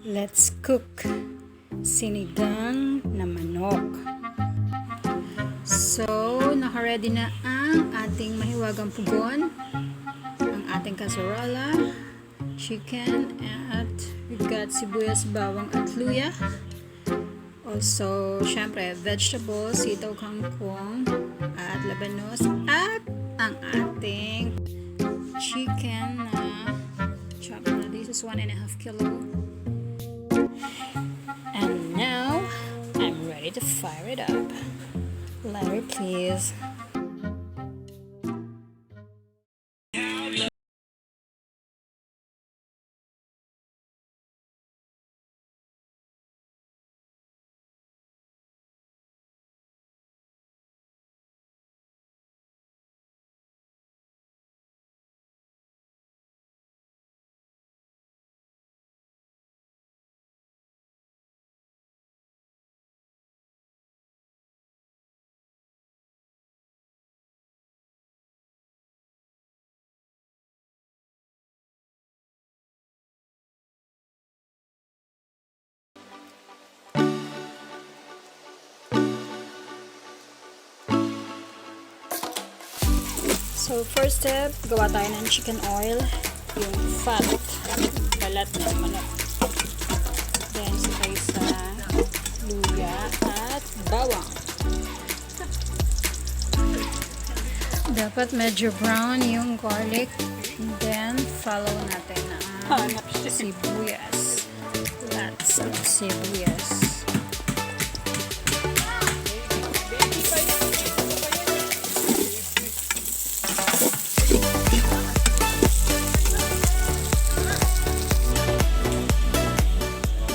Let's cook sinigang na manok. So, naka-ready na ang ating mahiwagang pugon, ang ating kaserola, chicken, at we've got sibuyas, bawang at luya. Also, syempre, vegetables, sitaw, kangkong, at labanos, at ang ating chicken na chop na. This is 1.5 kilo. And now, I'm ready to fire it up. Larry, please. So, first step, gawa tayo ng chicken oil, yung fat, balat ng manok. Then, sakay sa luya at bawang. Dapat medyo brown yung garlic. And then, follow natin ang sibuyas. Lots of sibuyas.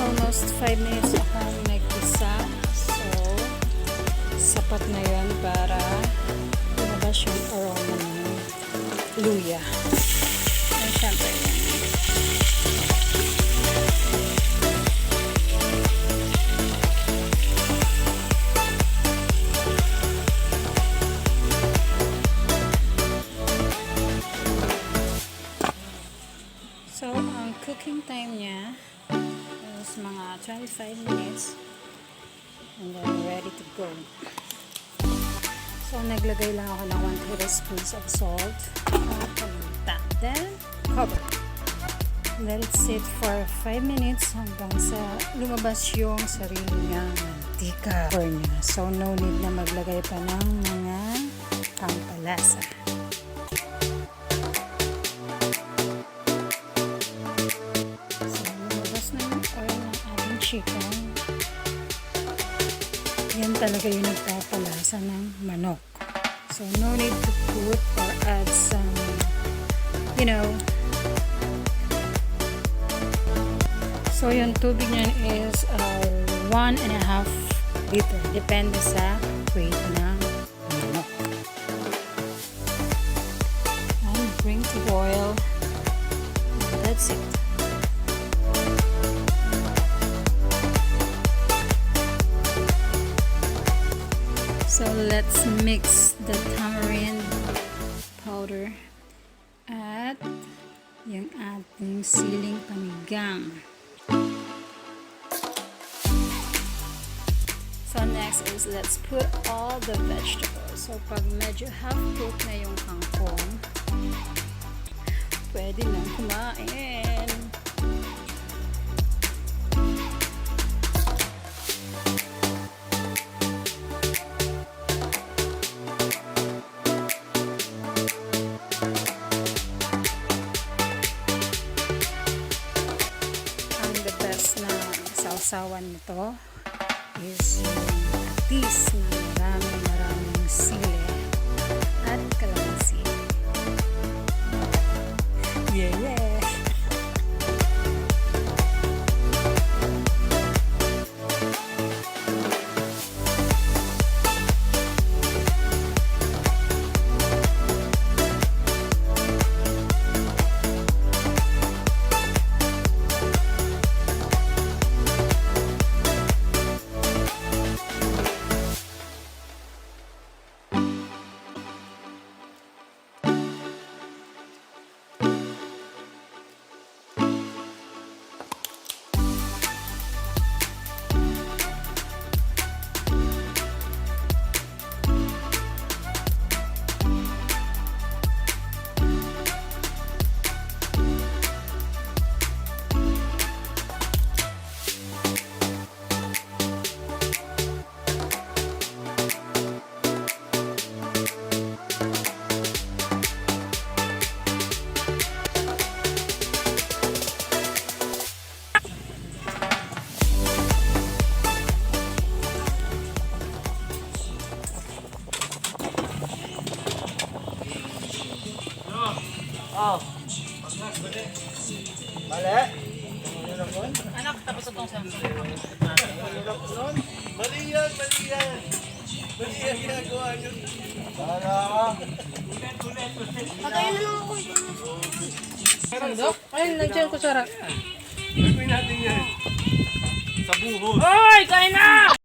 Almost 5 minutes akong nagpisa. So, sapat na yun para lumabas yung aroma ng luya. And syempre yan. So, ang cooking time niya is mga 25 minutes and then ready to go. So, naglagay lang ako ng 1 tablespoon of salt at paminta. Then, cover. Let it sit for 5 minutes hanggang sa lumabas yung sarili niyang mantika niya. So, no need na maglagay pa ng mga pampalasa. Chicken. Yan talaga yung nagpapalasa ng manok. So, no need to put or add some, So, yung tubig niyan is 1.5 liter. Depende sa weight ng manok. And bring to boil. And that's it. So, let's mix the tamarind powder at yung ating siling panigang. So, next is let's put all the vegetables. So, pag medyo half-cooked na yung kangkong, pwede nang kumain. Sausawan nito is yung atis na maraming sili at kalamansi. Yeah! Anak, tapos itong sa... Mali yan, mali yan. Mali yan ginagawa nyo. Patayin na lang ako. Sandok? Ayun, nandiyan ko sarap. Gagawin natin yan. Sa buhos. Hoy, kain na!